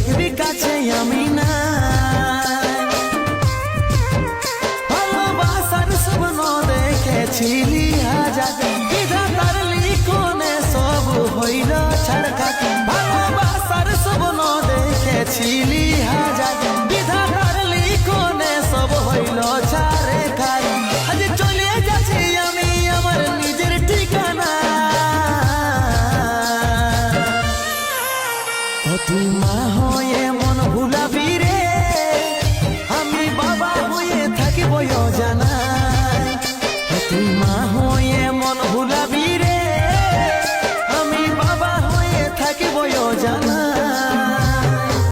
দেখবি কাছে আমি না ভালোবাসার স্বপ্ন দেখেছিলি হাজার বিধাতার লিখনে সব হইল ছাড়খাট ভালোবাসার স্বপ্ন দেখেছিলি